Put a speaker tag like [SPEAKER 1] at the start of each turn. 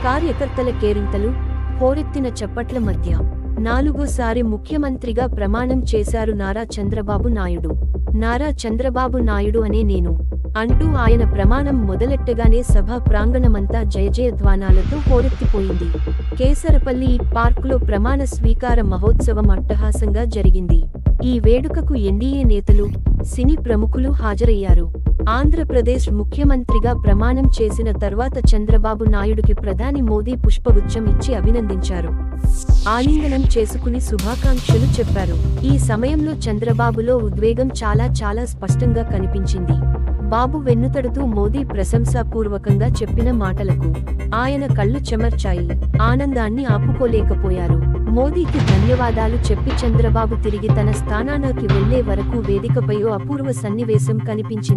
[SPEAKER 1] కార్యకర్తల కేరింతలు, హోరెత్తిన చప్పట్ల మధ్య 4సారి ముఖ్యమంత్రిగా ప్రమాణం చేశారు నారా చంద్రబాబు నాయుడు. నారా చంద్రబాబు నాయుడు అనే నేను అంటూ ఆయన ప్రమాణం మొదలెట్టగానే సభా ప్రాంగణమంతా జయజయధ్వానాలతో హోరెత్తిపోయింది. కేసరపల్లి పార్కులో ప్రమాణ స్వీకార మహోత్సవం అట్టహాసంగా జరిగింది. ఈ వేడుకకు ఎన్డీఏ నేతలు, సినీ ప్రముఖులు హాజరయ్యారు. ఆంధ్రప్రదేశ్ ముఖ్యమంత్రిగా ప్రమాణం చేసిన తర్వాత చంద్రబాబు నాయుడుకి ప్రధాని మోదీ పుష్పగుచ్చం ఇచ్చి అభినందించారు. ఆలింగనం చేసుకుని శుభాకాంక్షలు చెప్పారు. ఈ సమయంలో చంద్రబాబులో ఉద్వేగం చాలా స్పష్టంగా కనిపించింది. బాబు వెన్నుతడుతూ మోదీ ప్రశంసాపూర్వకంగా చెప్పిన మాటలకు ఆయన కళ్ళు చెమర్చాయి. ఆనందాన్ని ఆపుకోలేకపోయారు. మోదీకి ధన్యవాదాలు చెప్పి చంద్రబాబు తిరిగి తన స్థానానికి వెళ్లే వరకు వేదికపై ఓ అపూర్వ సన్నివేశం కనిపించింది.